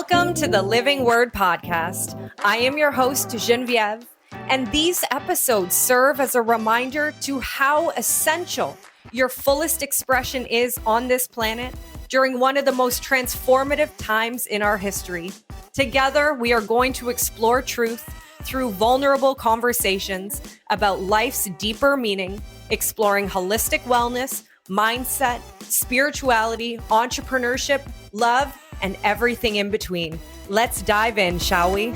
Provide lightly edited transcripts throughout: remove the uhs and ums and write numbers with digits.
Welcome to the Living Word Podcast. I am your host, Genevieve, and these episodes serve as a reminder to how essential your fullest expression is on this planet during one of the most transformative times in our history. Together, we are going to explore truth through vulnerable conversations about life's deeper meaning, exploring holistic wellness, mindset, spirituality, entrepreneurship, love, and everything in between. Let's dive in, shall we?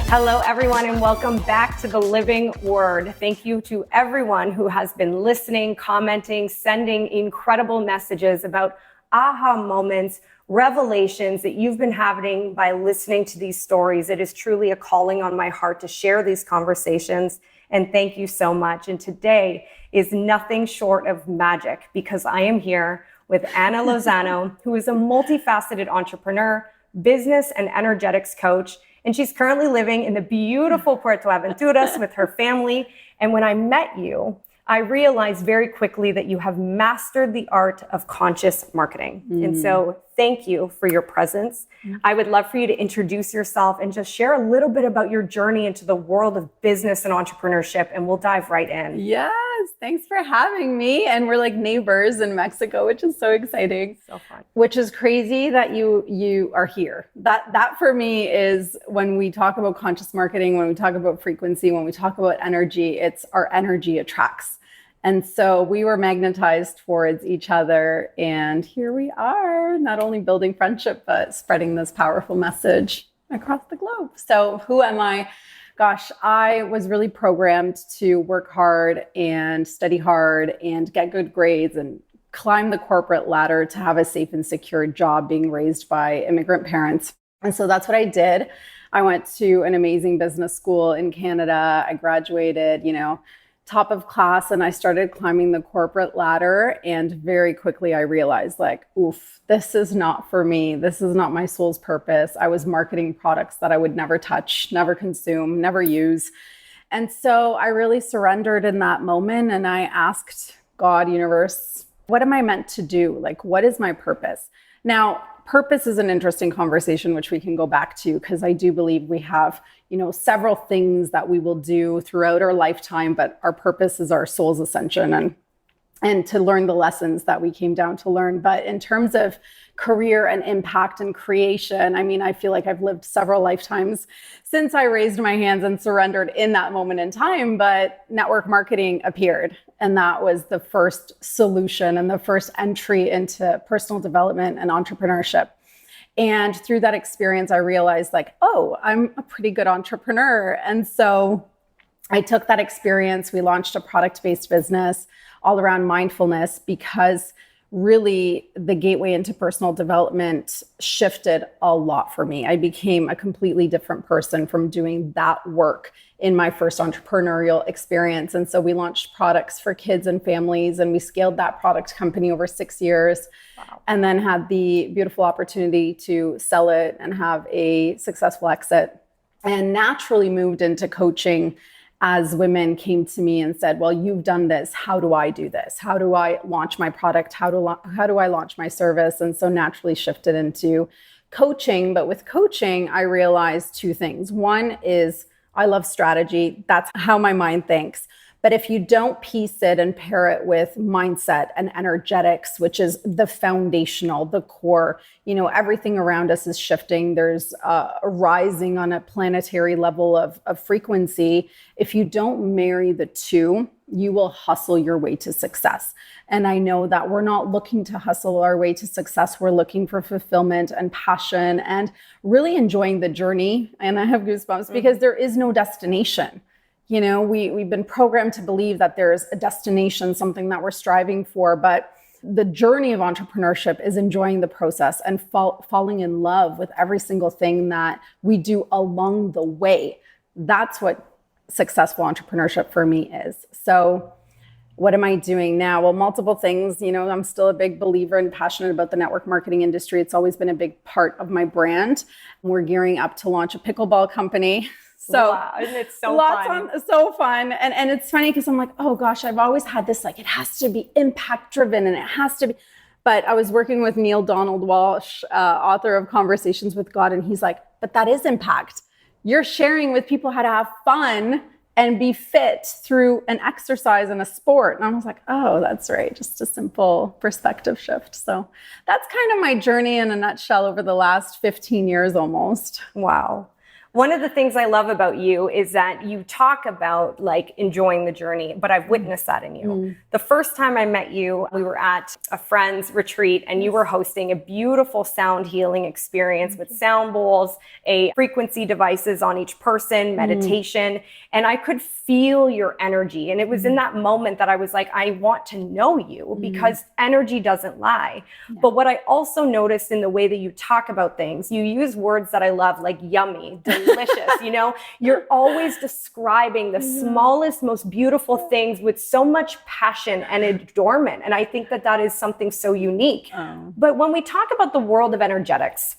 Hello, everyone, and welcome back to the Living Word. Thank you to everyone who has been listening, commenting, sending incredible messages about aha moments, revelations that you've been having by listening to these stories. It is truly a calling on my heart to share these conversations. And thank you so much. And today is nothing short of magic because I am here with Anna Lozano, who is a multifaceted entrepreneur, business and energetics coach. And she's currently living in the beautiful Puerto Aventuras with her family. And when I met you, I realized very quickly that you have mastered the art of conscious marketing. And so thank you for your presence. I would love for you to introduce yourself and just share a little bit about your journey into the world of business and entrepreneurship, and we'll dive right in. Yes, thanks for having me. And we're like neighbors in Mexico, which is so exciting. So fun. Which is crazy that you are here. That for me is when we talk about conscious marketing, when we talk about frequency, when we talk about energy, it's our energy attracts. And so we were magnetized towards each other. And here we are, not only building friendship, but spreading this powerful message across the globe. So who am I? Gosh, I was really programmed to work hard and study hard and get good grades and climb the corporate ladder to have a safe and secure job being raised by immigrant parents. And so that's what I did. I went to an amazing business school in Canada. I graduated, top of class, and I started climbing the corporate ladder. And very quickly I realized this is not for me. This is not my soul's purpose. I was marketing products that I would never touch, never consume, never use. And so I really surrendered in that moment. And I asked God, universe, what am I meant to do? What is my purpose? Now, purpose is an interesting conversation, which we can go back to, because I do believe we have, several things that we will do throughout our lifetime, but our purpose is our soul's ascension and to learn the lessons that we came down to learn. But in terms of career and impact and creation, I feel like I've lived several lifetimes since I raised my hands and surrendered in that moment in time, but network marketing appeared. And that was the first solution and the first entry into personal development and entrepreneurship. And through that experience, I realized I'm a pretty good entrepreneur. And so I took that experience. We launched a product-based business all around mindfulness because really the gateway into personal development shifted a lot for me. I became a completely different person from doing that work in my first entrepreneurial experience. And so we launched products for kids and families, and we scaled that product company over 6 years. Wow. And then had the beautiful opportunity to sell it and have a successful exit, and naturally moved into coaching as women came to me and said, well, you've done this. How do I do this? How do I launch my product? How do I launch my service? And so naturally shifted into coaching. But with coaching, I realized two things. One is I love strategy. That's how my mind thinks. But if you don't piece it and pair it with mindset and energetics, which is the foundational, the core, everything around us is shifting. There's a rising on a planetary level of frequency. If you don't marry the two, you will hustle your way to success. And I know that we're not looking to hustle our way to success. We're looking for fulfillment and passion and really enjoying the journey. And I have goosebumps because there is no destination. We've been programmed to believe that there's a destination, something that we're striving for, but the journey of entrepreneurship is enjoying the process and falling in love with every single thing that we do along the way. That's what successful entrepreneurship for me is. So what am I doing now? Well, multiple things. I'm still a big believer and passionate about the network marketing industry. It's always been a big part of my brand. We're gearing up to launch a pickleball company. So wow, it's so fun. So fun. And it's funny because I'm like, oh gosh, I've always had this, it has to be impact driven and it has to be, But I was working with Neil Donald Walsh, author of Conversations with God, and he's like, but that is impact. You're sharing with people how to have fun and be fit through an exercise and a sport. And I was like, oh, that's right. Just a simple perspective shift. So that's kind of my journey in a nutshell over the last 15 years almost. Wow. One of the things I love about you is that you talk about like enjoying the journey, but I've witnessed that in you. The first time I met you, we were at a friend's retreat and you were hosting a beautiful sound healing experience with sound bowls, a frequency devices on each person, meditation, and I could feel your energy. And it was in that moment that I was like, I want to know you because energy doesn't lie. But what I also noticed in the way that you talk about things, you use words that I love, like yummy, delicious, you know, you're always describing the smallest, most beautiful things with so much passion and adornment. And I think that that is something so unique. But when we talk about the world of energetics,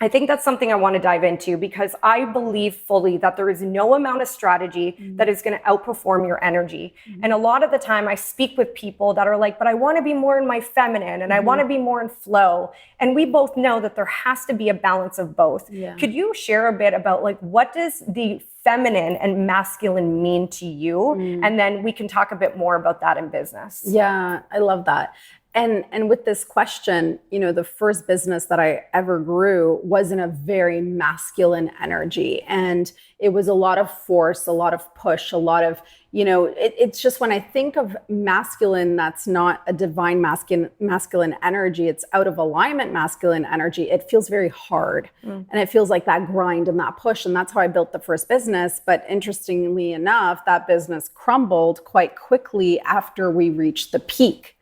I think that's something I want to dive into because I believe fully that there is no amount of strategy that is going to outperform your energy. And a lot of the time I speak with people that are like, but I want to be more in my feminine and I want to be more in flow. And we both know that there has to be a balance of both. Could you share a bit about like, what does the feminine and masculine mean to you? And then we can talk a bit more about that in business. Yeah, I love that. And with this question, you know, the first business that I ever grew was in a very masculine energy. And it was a lot of force, a lot of push, a lot of, you know, it's just when I think of masculine, that's not a divine masculine energy. It's out of alignment masculine energy. It feels very hard. And it feels like that grind and that push. And that's how I built the first business. But interestingly enough, that business crumbled quite quickly after we reached the peak.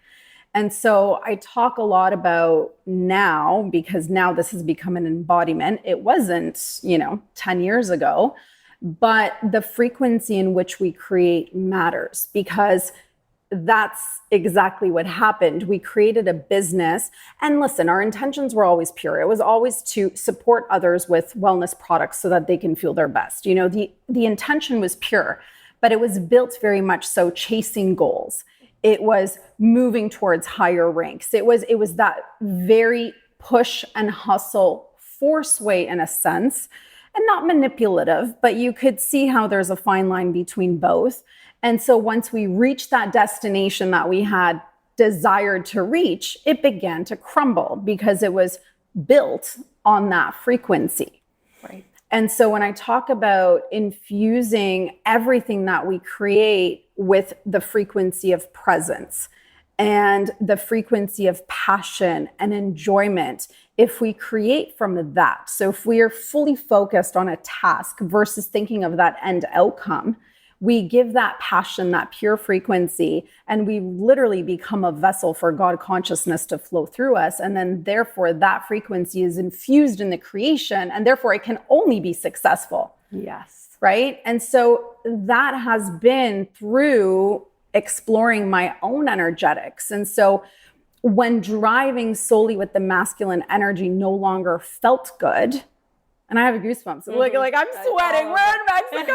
And so I talk a lot about now, because now this has become an embodiment. It wasn't, 10 years ago, but the frequency in which we create matters, because that's exactly what happened. We created a business, and listen, our intentions were always pure. It was always to support others with wellness products so that they can feel their best. The intention was pure, but it was built very much so chasing goals. It was moving towards higher ranks. It was that very push and hustle force way in a sense, and not manipulative, but you could see how there's a fine line between both. And so once we reached that destination that we had desired to reach, it began to crumble because it was built on that frequency. Right. And so when I talk about infusing everything that we create with the frequency of presence and the frequency of passion and enjoyment, if we create from that, so if we are fully focused on a task versus thinking of that end outcome, we give that passion, that pure frequency, and we literally become a vessel for God consciousness to flow through us. And then therefore that frequency is infused in the creation, and therefore it can only be successful. Yes. Right? And so that has been through exploring my own energetics. And so when driving solely with the masculine energy no longer felt good, and I have goosebumps. Like I'm sweating. We're in Mexico.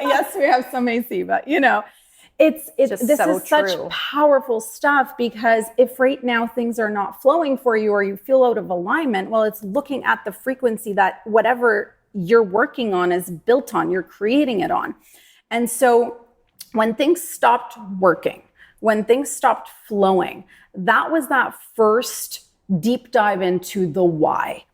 Yes, we have some AC, but this is such powerful stuff, because if right now things are not flowing for you or you feel out of alignment, well, it's looking at the frequency that whatever you're working on is built on, you're creating it on. And so when things stopped working, when things stopped flowing, that was that first deep dive into the why.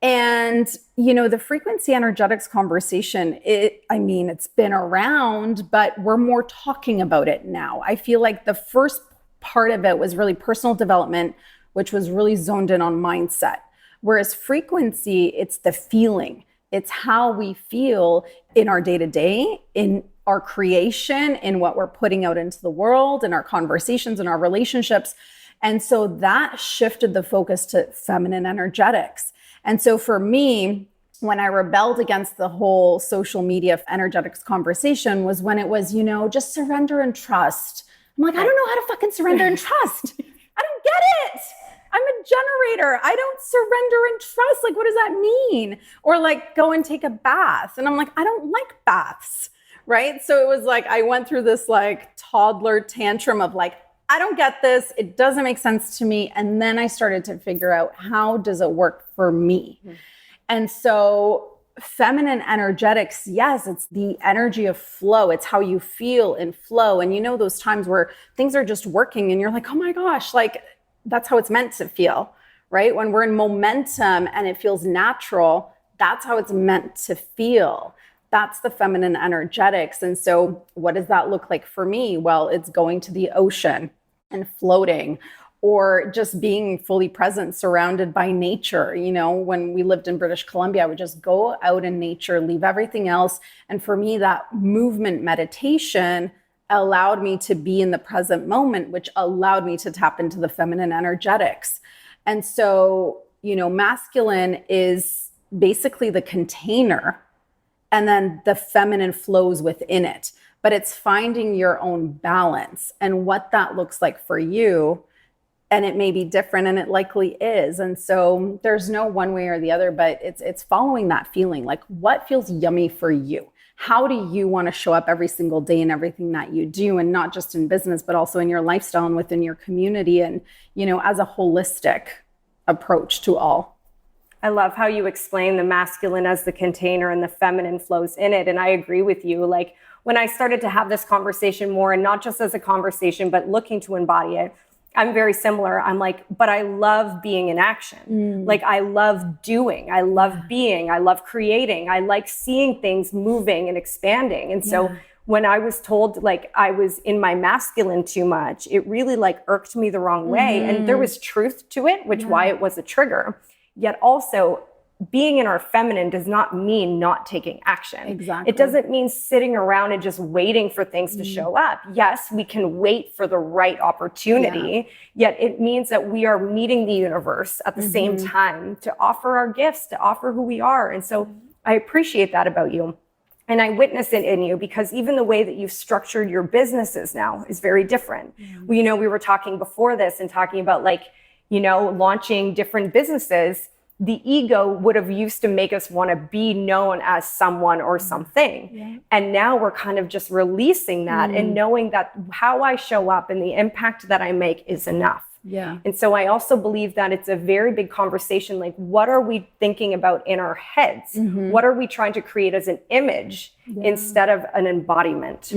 And, the frequency energetics conversation, it's been around, but we're more talking about it now. I feel like the first part of it was really personal development, which was really zoned in on mindset. Whereas frequency, it's the feeling. It's how we feel in our day-to-day, in our creation, in what we're putting out into the world, in our conversations, in our relationships. And so that shifted the focus to feminine energetics. And so for me, when I rebelled against the whole social media energetics conversation was when it was, just surrender and trust. I'm like, I don't know how to fucking surrender and trust. I don't get it. I'm a generator. I don't surrender and trust. Like, what does that mean? Or like, go and take a bath. And I'm like, I don't like baths, right? So it was like, I went through this like toddler tantrum of like, I don't get this. It doesn't make sense to me. And then I started to figure out, how does it work for me? Mm-hmm. And so feminine energetics, yes, it's the energy of flow. It's how you feel in flow. And you know, those times where things are just working and you're like, oh my gosh, like that's how it's meant to feel, right? When we're in momentum and it feels natural, that's how it's meant to feel. That's the feminine energetics. And so what does that look like for me? Well, it's going to the ocean and floating, or just being fully present, surrounded by nature. You know, when we lived in British Columbia, I would just go out in nature, leave everything else. And for me, that movement meditation allowed me to be in the present moment, which allowed me to tap into the feminine energetics. And so, you know, masculine is basically the container, and then the feminine flows within it. But it's finding your own balance and what that looks like for you. And it may be different, and it likely is. And so there's no one way or the other, but it's following that feeling. Like, what feels yummy for you? How do you want to show up every single day in everything that you do? And not just in business, but also in your lifestyle and within your community, and, you know, as a holistic approach to all. I love how you explain the masculine as the container and the feminine flows in it. And I agree with you. Like, when I started to have this conversation more, and not just as a conversation, but looking to embody it, I'm very similar. I'm like, but I love being in action. Like, I love doing, I love being, I love creating. I like seeing things moving and expanding. And so when I was told like I was in my masculine too much, it really like irked me the wrong way. And there was truth to it, which why it was a trigger. Yet also, being in our feminine does not mean not taking action. Exactly. It doesn't mean sitting around and just waiting for things to show up. Yes, we can wait for the right opportunity, yet it means that we are meeting the universe at the same time to offer our gifts, to offer who we are. And so I appreciate that about you. And I witness it in you, because even the way that you've structured your businesses now is very different. We, you know, we were talking before this and talking about like, you know, launching different businesses. The ego would have used to make us want to be known as someone or something. And now we're kind of just releasing that and knowing that how I show up and the impact that I make is enough. And so I also believe that it's a very big conversation. Like, what are we thinking about in our heads? What are we trying to create as an image instead of an embodiment?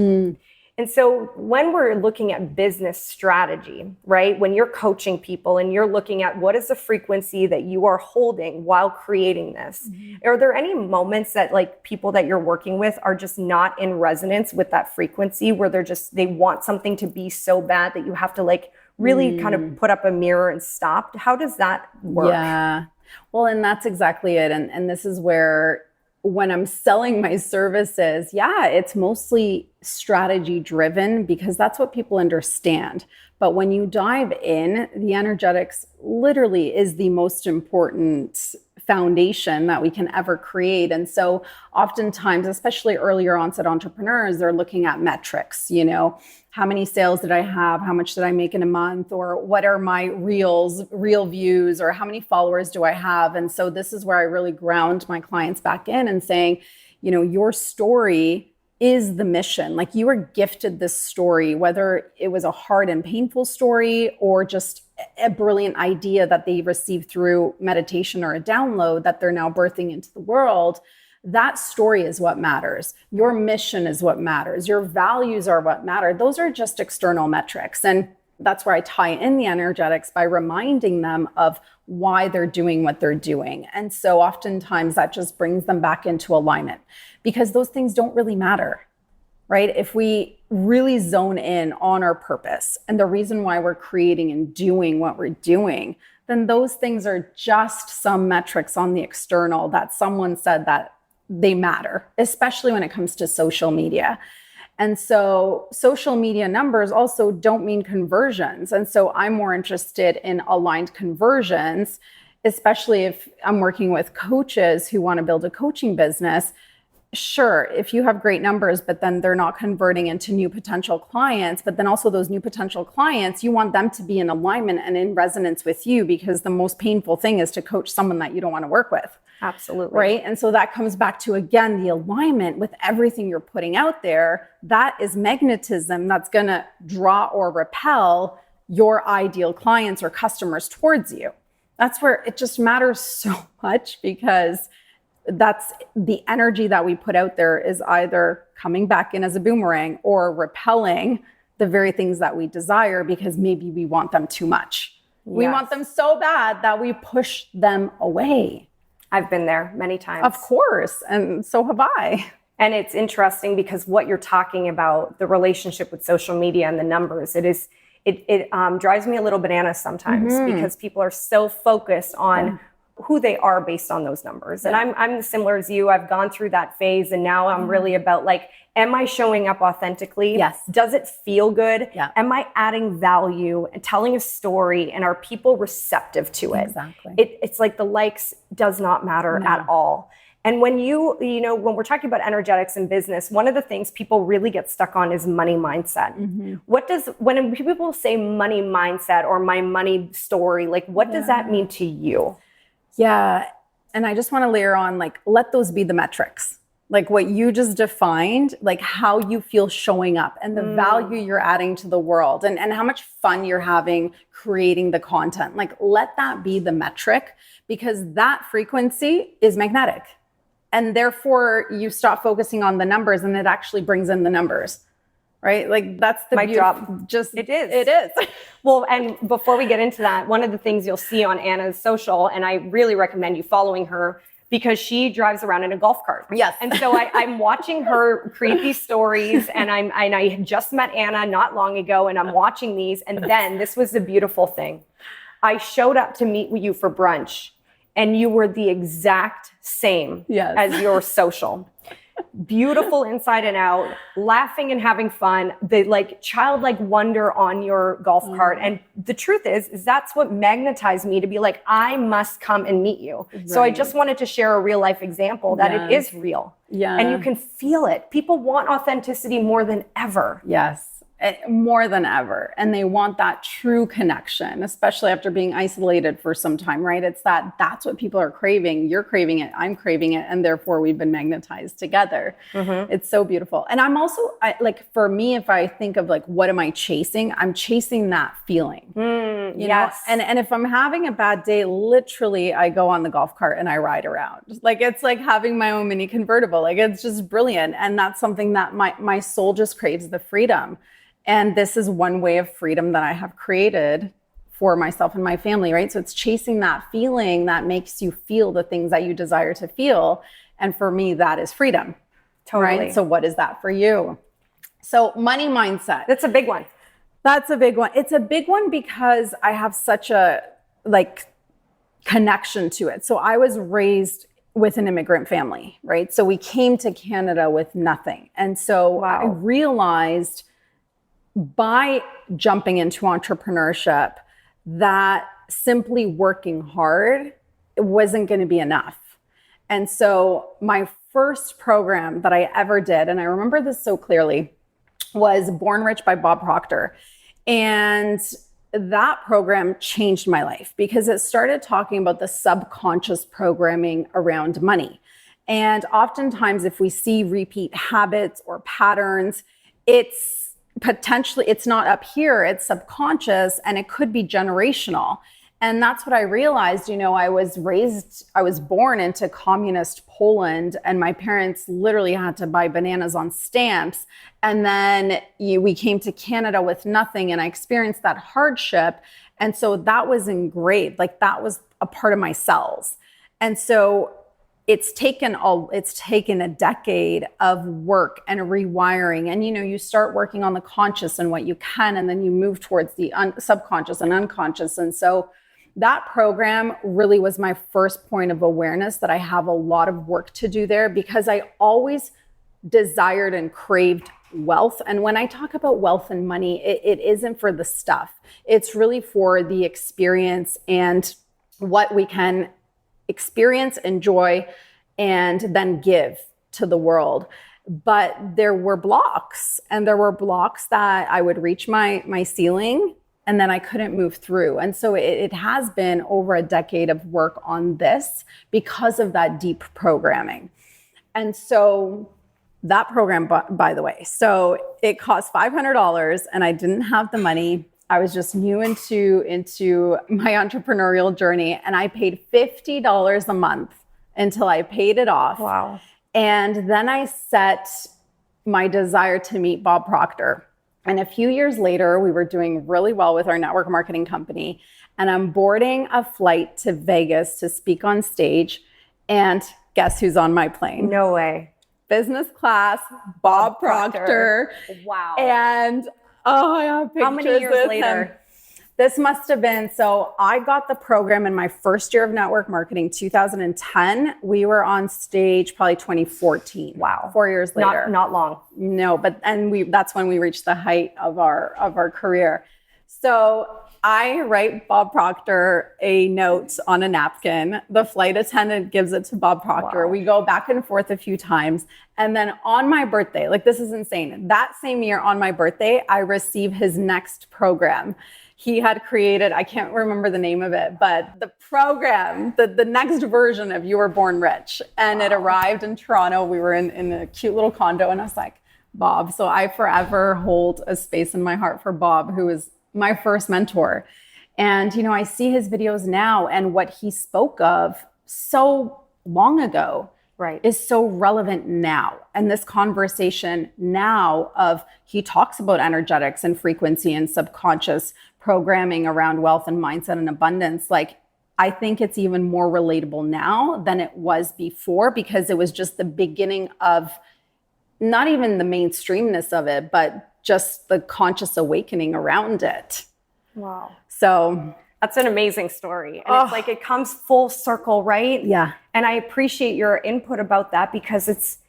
And so when we're looking at business strategy, right, when you're coaching people and you're looking at what is the frequency that you are holding while creating this, are there any moments that like people that you're working with are just not in resonance with that frequency, where they want something to be so bad that you have to like really kind of put up a mirror and stop? How does that work? Yeah. Well, and that's exactly it. And this is where, when I'm selling my services, it's mostly strategy driven, because that's what people understand. But when you dive in, the energetics literally is the most important foundation that we can ever create. And so oftentimes, especially earlier onset entrepreneurs, they're looking at metrics, you know, how many sales did I have? How much did I make in a month? Or what are my real views? Or how many followers do I have? And so this is where I really ground my clients back in and saying, you know, your story is the mission. Like, you were gifted this story, whether it was a hard and painful story or just a brilliant idea that they received through meditation or a download that they're now birthing into the world. That story is what matters. Your mission is what matters. Your values are what matter. Those are just external metrics. And that's where I tie in the energetics by reminding them of why they're doing what they're doing. And so oftentimes that just brings them back into alignment, because those things don't really matter, right? If we really zone in on our purpose and the reason why we're creating and doing what we're doing, then those things are just some metrics on the external that someone said that they matter, especially when it comes to social media. And so social media numbers also don't mean conversions. And so I'm more interested in aligned conversions, especially if I'm working with coaches who want to build a coaching business. Sure, if you have great numbers, but then they're not converting into new potential clients, but then also those new potential clients, you want them to be in alignment and in resonance with you, because the most painful thing is to coach someone that you don't want to work with. Absolutely. Right. And so that comes back to, again, the alignment with everything you're putting out there. That is magnetism that's going to draw or repel your ideal clients or customers towards you. That's where it just matters so much, because that's the energy that we put out there is either coming back in as a boomerang or repelling the very things that we desire, because maybe we want them too much. Yes. We want them so bad that we push them away. I've been there many times. Of course. And so have I. And it's interesting because what you're talking about, the relationship with social media and the numbers, it drives me a little bananas sometimes, because people are so focused on who they are based on those numbers. And I'm similar as you. I've gone through that phase, and now I'm really about like, am I showing up authentically? Yes. Does it feel good? Yeah. Am I adding value and telling a story, and are people receptive to it? Exactly. It's like the likes does not matter at all. And when when we're talking about energetics in business, one of the things people really get stuck on is money mindset. When people say money mindset or my money story, like what does that mean to you? Yeah. And I just want to layer on, like, let those be the metrics. Like what you just defined, like how you feel showing up and the value you're adding to the world, and how much fun you're having creating the content. Like let that be the metric, because that frequency is magnetic. And therefore you stop focusing on the numbers, and it actually brings in the numbers, right? Like that's the mic drop. It is. Well, and before we get into that, one of the things you'll see on Anna's social, and I really recommend you following her, because she drives around in a golf cart. Yes. And so I'm watching her create these stories, and I had just met Anna not long ago, and I'm watching these. And then this was the beautiful thing. I showed up to meet you for brunch, and you were the exact same as your social. Beautiful inside and out, laughing and having fun, the like childlike wonder on your golf cart. And the truth is that's what magnetized me to be like, I must come and meet you. Right. So I just wanted to share a real life example that it is real. Yeah. And you can feel it. People want authenticity more than ever. Yes. More than ever. And they want that true connection, especially after being isolated for some time, right? It's that's what people are craving. You're craving it. I'm craving it. And therefore we've been magnetized together. It's so beautiful. And I'm also like, for me, if I think of like, what am I chasing? I'm chasing that feeling. You know? And if I'm having a bad day, literally I go on the golf cart and I ride around. Like, it's like having my own mini convertible. Like, it's just brilliant. And that's something that my soul just craves, the freedom. And this is one way of freedom that I have created for myself and my family, right? So it's chasing that feeling that makes you feel the things that you desire to feel. And for me, that is freedom. Totally. Right? So what is that for you? So money mindset. That's a big one. That's a big one. It's a big one because I have such a connection to it. So I was raised with an immigrant family, right? So we came to Canada with nothing. And so I realized by jumping into entrepreneurship that simply working hard wasn't going to be enough. And so my first program that I ever did, and I remember this so clearly, was Born Rich by Bob Proctor. And that program changed my life because it started talking about the subconscious programming around money. And oftentimes if we see repeat habits or patterns, it's not up here, it's subconscious, and it could be generational. And that's what I realized. I was born into communist Poland, and my parents literally had to buy bananas on stamps. And then we came to Canada with nothing, and I experienced that hardship. And so that was engraved, like that was a part of my cells. And so it's taken a decade of work and rewiring. And, you start working on the conscious and what you can, and then you move towards the subconscious and unconscious. And so that program really was my first point of awareness that I have a lot of work to do there, because I always desired and craved wealth. And when I talk about wealth and money, it isn't for the stuff. It's really for the experience and what we can experience, enjoy, and then give to the world. But there were blocks, and there were blocks that I would reach my ceiling and then I couldn't move through. And so it has been over a decade of work on this because of that deep programming. And so that program, by the way, so it cost $500 and I didn't have the money. I was just new into my entrepreneurial journey, and I paid $50 a month until I paid it off. Wow. And then I set my desire to meet Bob Proctor. And a few years later, we were doing really well with our network marketing company. And I'm boarding a flight to Vegas to speak on stage. And guess who's on my plane? No way. Business class, Bob Proctor. Wow. And I have pictures. How many years later? This must have been, so I got the program in my first year of network marketing, 2010. We were on stage probably 2014. Wow. 4 years later. Not long. No, but that's when we reached the height of our career. So I write Bob Proctor a note on a napkin. The flight attendant gives it to Bob Proctor. Wow. We go back and forth a few times. And then on my birthday, like this is insane. That same year on my birthday, I receive his next program. He had created, I can't remember the name of it, but the program, the next version of You Were Born Rich. And It arrived in Toronto. We were in a cute little condo, and I was like, Bob. So I forever hold a space in my heart for Bob, who is my first mentor. And, I see his videos now, and what he spoke of so long ago is so relevant now. And this conversation now of, he talks about energetics and frequency and subconscious programming around wealth and mindset and abundance. Like, I think it's even more relatable now than it was before, because it was just the beginning of not even the mainstreamness of it, but just the conscious awakening around it. Wow. So that's an amazing story. And it's like, it comes full circle, right? Yeah. And I appreciate your input about that, because it's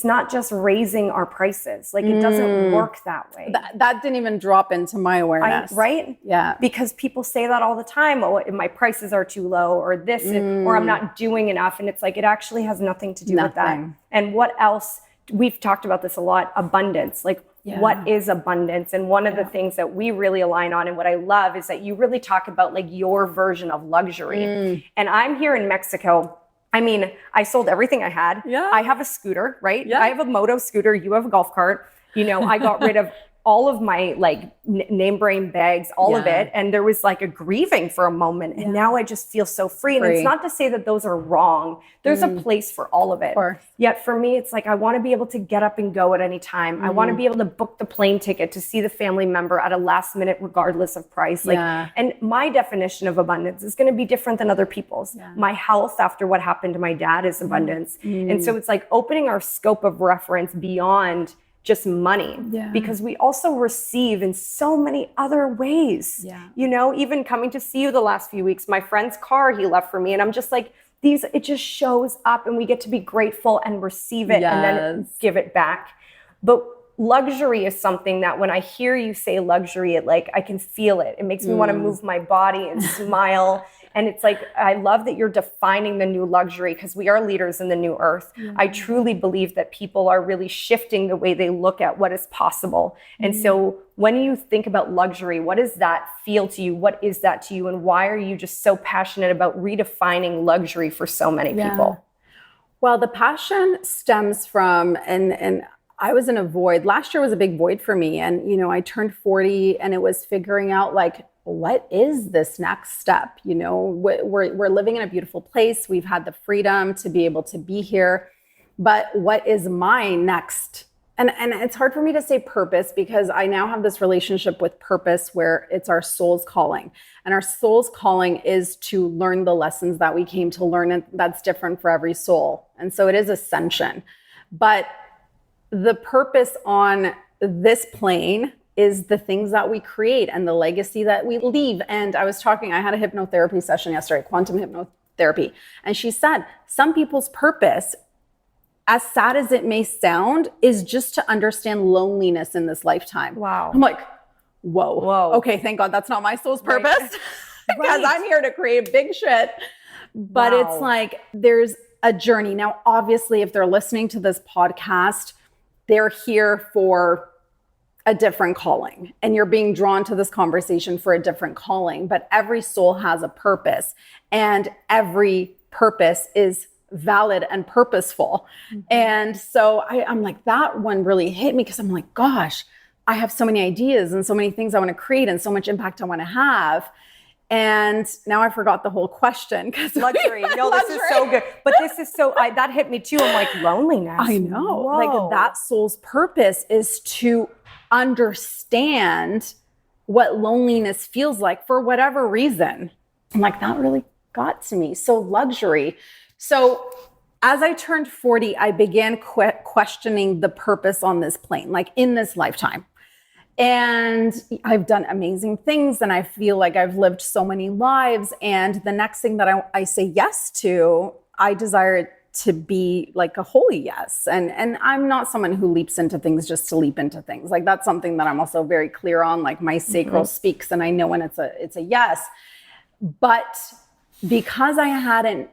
not just raising our prices. Like, it doesn't work that way. That didn't even drop into my awareness. Right? Yeah. Because people say that all the time. Oh, my prices are too low, or this, or I'm not doing enough. And it's like, it actually has nothing to do with that. And what else? We've talked about this a lot, abundance. Like, what is abundance? And one of the things that we really align on, and what I love, is that you really talk about like your version of luxury. And I'm here in Mexico. I mean, I sold everything I had. Yeah. I have a scooter, right? Yeah. I have a moto scooter. You have a golf cart. I got rid of all of my like name brand bags, all of it. And there was like a grieving for a moment. And now I just feel so free. And it's not to say that those are wrong. There's a place for all of it. Yet for me, it's like, I want to be able to get up and go at any time. I want to be able to book the plane ticket to see the family member at a last minute, regardless of price. And my definition of abundance is going to be different than other people's. My health after what happened to my dad is abundance. And so it's like opening our scope of reference beyond just money, because we also receive in so many other ways. Even coming to see you the last few weeks, my friend's car he left for me, and I'm just like, it just shows up, and we get to be grateful and receive it and then give it back. But luxury is something that when I hear you say luxury, I can feel it. It makes me want to move my body and smile. And it's like, I love that you're defining the new luxury, because we are leaders in the new earth. I truly believe that people are really shifting the way they look at what is possible. And so when you think about luxury, what does that feel to you? What is that to you? And why are you just so passionate about redefining luxury for so many people? Well, the passion stems from, and I was in a void. Last year was a big void for me. And, I turned 40, and it was figuring out like, what is this next step? We're living in a beautiful place. We've had the freedom to be able to be here, but what is my next? And it's hard for me to say purpose, because I now have this relationship with purpose where it's our soul's calling, and our soul's calling is to learn the lessons that we came to learn. And that's different for every soul. And so it is ascension, but the purpose on this plane is the things that we create and the legacy that we leave. And I had a hypnotherapy session yesterday, quantum hypnotherapy. And she said, some people's purpose, as sad as it may sound, is just to understand loneliness in this lifetime. Wow. I'm like, whoa. Okay, thank God that's not my soul's purpose. Because I'm here to create big shit. But it's like, there's a journey. Now, obviously, if they're listening to this podcast, they're here for a different calling, and you're being drawn to this conversation for a different calling, but every soul has a purpose, and every purpose is valid and purposeful. And so I'm like, that one really hit me, because I'm like, gosh, I have so many ideas and so many things I want to create and so much impact I want to have. And now I forgot the whole question. Luxury. No, this is so good. But this is so, that hit me too. I'm like, loneliness. I know. Whoa. Like that soul's purpose is to understand what loneliness feels like for whatever reason. I'm like, that really got to me. So luxury. So as I turned 40, I began questioning the purpose on this plane, like in this lifetime. And I've done amazing things and I feel like I've lived so many lives. And the next thing that I say yes to, I desire it to be like a holy yes. And I'm not someone who leaps into things just to leap into things. Like that's something that I'm also very clear on. Like my sacral speaks and I know when it's a yes. But because I hadn't,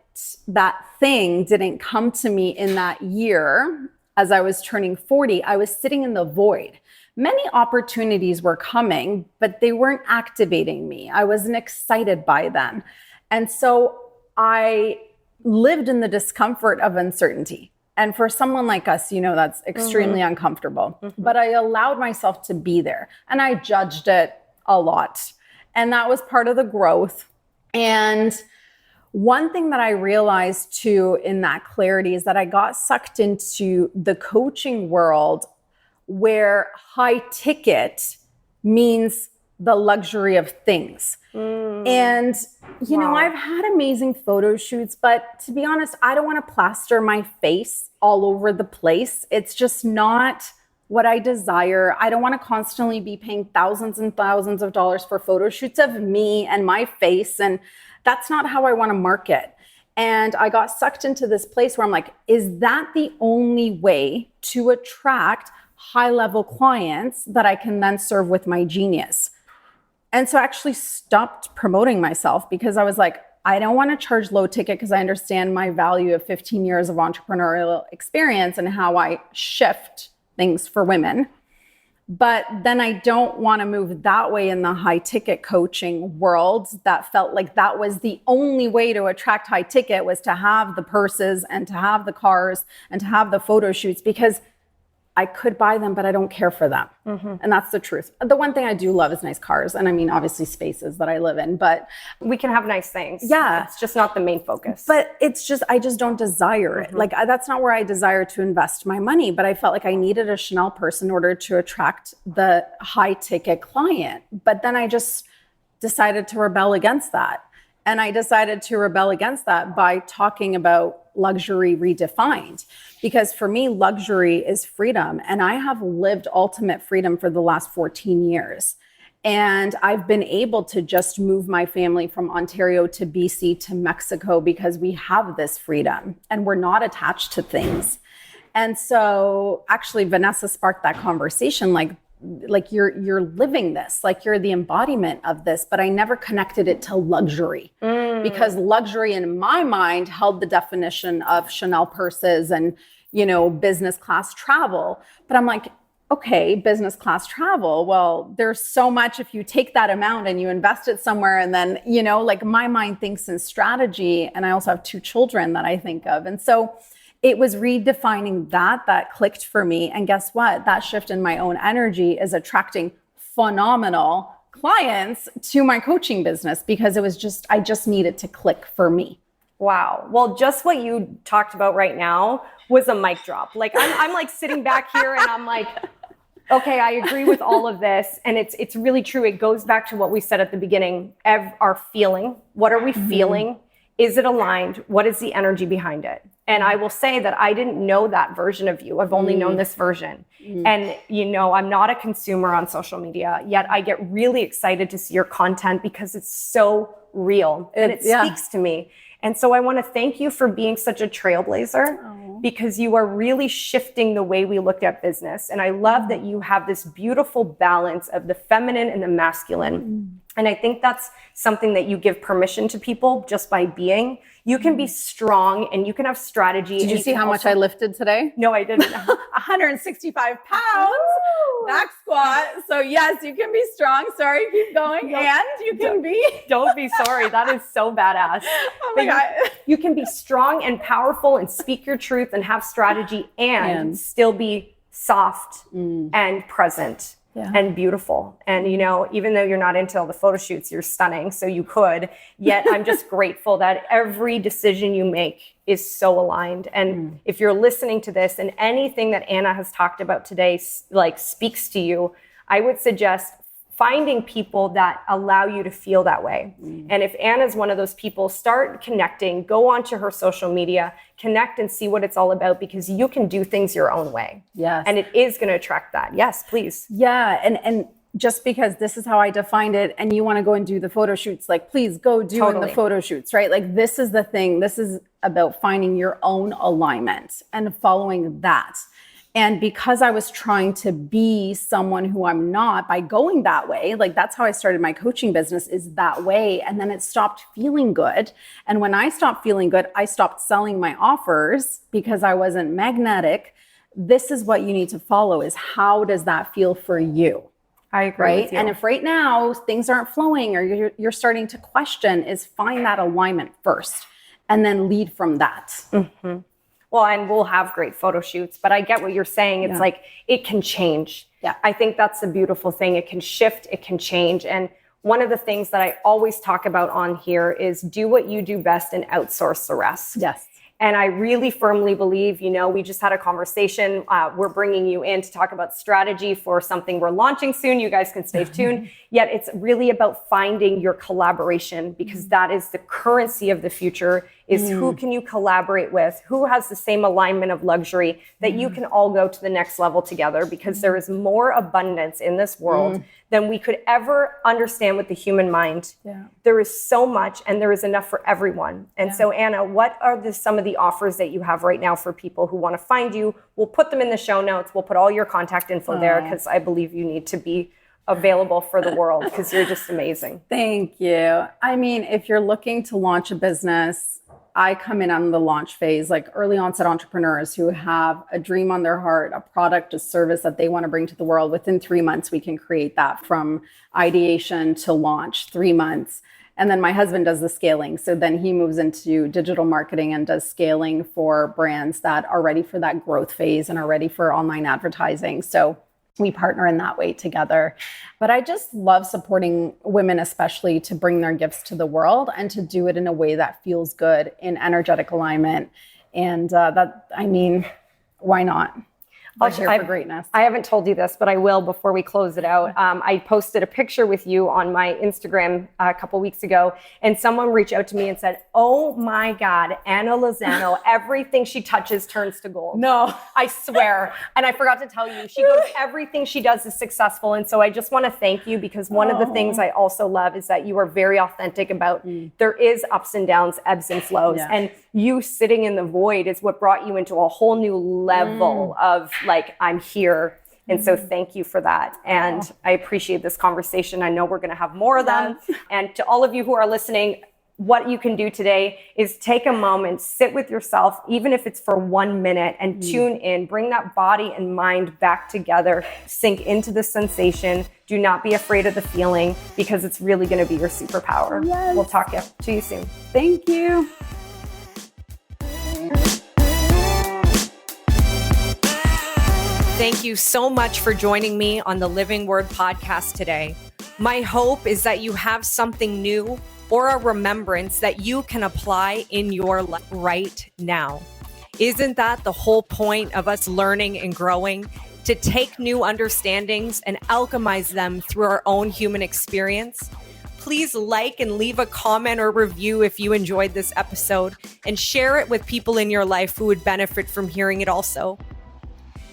that thing didn't come to me in that year as I was turning 40, I was sitting in the void. Many opportunities were coming, but they weren't activating me. I wasn't excited by them. And so I lived in the discomfort of uncertainty. And for someone like us, you know, that's extremely uncomfortable. But I allowed myself to be there and I judged it a lot. And that was part of the growth. And one thing that I realized too in that clarity is that I got sucked into the coaching world where high ticket means the luxury of things. And, you know, I've had amazing photo shoots, but to be honest, I don't want to plaster my face all over the place. It's just not what I desire. I don't want to constantly be paying thousands and thousands of dollars for photo shoots of me and my face. And that's not how I want to market. And I got sucked into this place where I'm like, is that the only way to attract high-level clients that I can then serve with my genius? And so I actually stopped promoting myself because I was like, I don't want to charge low ticket because I understand my value of 15 years of entrepreneurial experience and how I shift things for women. But then I don't want to move that way in the high ticket coaching world. That felt like that was the only way to attract high ticket, was to have the purses and to have the cars and to have the photo shoots, because I could buy them, but I don't care for them. And that's the truth. The one thing I do love is nice cars. And I mean, obviously spaces that I live in, but we can have nice things. Yeah. It's just not the main focus. But it's just, I just don't desire it. Like that's not where I desire to invest my money, but I felt like I needed a Chanel purse in order to attract the high ticket client. But then I just decided to rebel against that. And I decided to rebel against that by talking about luxury redefined, because for me, luxury is freedom. And I have lived ultimate freedom for the last 14 years. And I've been able to just move my family from Ontario to BC to Mexico because we have this freedom and we're not attached to things. And so actually Vanessa sparked that conversation, like you're living this, like you're the embodiment of this, but I never connected it to luxury because luxury in my mind held the definition of Chanel purses and, you know, business class travel. But I'm like, okay, business class travel. Well, there's so much if you take that amount and you invest it somewhere. And then, you know, like my mind thinks in strategy. And I also have 2 children that I think of. And so it was redefining that clicked for me. And guess what? That shift in my own energy is attracting phenomenal clients to my coaching business because it was just, I just needed to click for me. Wow. Well, just what you talked about right now was a mic drop. Like I'm like sitting back here and I'm like, okay, I agree with all of this. And it's really true. It goes back to what we said at the beginning, our feeling. What are we feeling? Is it aligned? What is the energy behind it? And I will say that I didn't know that version of you. I've only known this version. And, you know, I'm not a consumer on social media, yet I get really excited to see your content because it's so real and it speaks to me. And so I want to thank you for being such a trailblazer because you are really shifting the way we look at business. And I love that you have this beautiful balance of the feminine and the masculine. And I think that's something that you give permission to people just by being. You can be strong and you can have strategy. Did you see how much I lifted today? No, I didn't. 165 pounds back squat. So yes, you can be strong. Sorry, keep going. No, and you can be. Don't be sorry. That is so badass. Oh my God. You can be strong and powerful and speak your truth and have strategy and still be soft and present. and beautiful. And, even though you're not into all the photo shoots, you're stunning. So you could, yet I'm just grateful that every decision you make is so aligned. And if you're listening to this and anything that Anna has talked about today, speaks to you, I would suggest finding people that allow you to feel that way. And if Anna's one of those people, start connecting, go onto her social media, connect and see what it's all about, because you can do things your own way. Yes. And it is going to attract that. Yes, please. Yeah. And just because this is how I defined it and you want to go and do the photo shoots, please go do the photo shoots, right? This is the thing. This is about finding your own alignment and following that. And because I was trying to be someone who I'm not by going that way, that's how I started my coaching business, is that way. And then it stopped feeling good. And when I stopped feeling good, I stopped selling my offers because I wasn't magnetic. This is what you need to follow, is how does that feel for you? I agree. Right. With you. And if right now things aren't flowing or you're starting to question, is find that alignment first and then lead from that. Mm-hmm. Well, and we'll have great photo shoots, but I get what you're saying. It's it can change. Yeah. I think that's a beautiful thing. It can shift, it can change. And one of the things that I always talk about on here is do what you do best and outsource the rest. Yes. And I really firmly believe, we just had a conversation. We're bringing you in to talk about strategy for something we're launching soon. You guys can stay tuned. Yet it's really about finding your collaboration, because that is the currency of the future, is who can you collaborate with? Who has the same alignment of luxury that you can all go to the next level together? Because there is more abundance in this world than we could ever understand with the human mind. Yeah. There is so much, and there is enough for everyone. And so, Anna, what are some of the offers that you have right now for people who want to find you? We'll put them in the show notes. We'll put all your contact info there, because I believe you need to be available for the world, because you're just amazing. Thank you. I mean, if you're looking to launch a business, I come in on the launch phase, early onset entrepreneurs who have a dream on their heart, a product, a service that they want to bring to the world. Within 3 months, we can create that from ideation to launch, 3 months. And then my husband does the scaling. So then he moves into digital marketing and does scaling for brands that are ready for that growth phase and are ready for online advertising. So we partner in that way together. But I just love supporting women, especially, to bring their gifts to the world and to do it in a way that feels good, in energetic alignment. And why not? We're here for greatness. I haven't told you this, but I will before we close it out. I posted a picture with you on my Instagram a couple weeks ago, and someone reached out to me and said, "Oh my God, Anna Lozano, everything she touches turns to gold." No, I swear. And I forgot to tell you, she goes, everything she does is successful. And so I just want to thank you, because one of the things I also love is that you are very authentic about there is ups and downs, ebbs and flows. Yeah. And you sitting in the void is what brought you into a whole new level of I'm here. And so thank you for that. And I appreciate this conversation. I know we're going to have more of them. And to all of you who are listening, what you can do today is take a moment, sit with yourself, even if it's for 1 minute, and tune in, bring that body and mind back together, sink into the sensation. Do not be afraid of the feeling, because it's really going to be your superpower. Yes. We'll talk to you soon. Thank you. Thank you so much for joining me on the Living Word podcast today. My hope is that you have something new or a remembrance that you can apply in your life right now. Isn't that the whole point of us learning and growing? To take new understandings and alchemize them through our own human experience? Please like and leave a comment or review if you enjoyed this episode, and share it with people in your life who would benefit from hearing it also.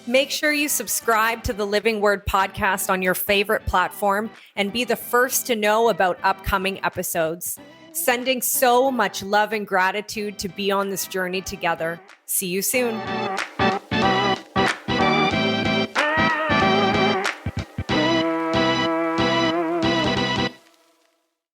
Make sure you subscribe to the Living Word podcast on your favorite platform and be the first to know about upcoming episodes. Sending so much love and gratitude to be on this journey together. See you soon.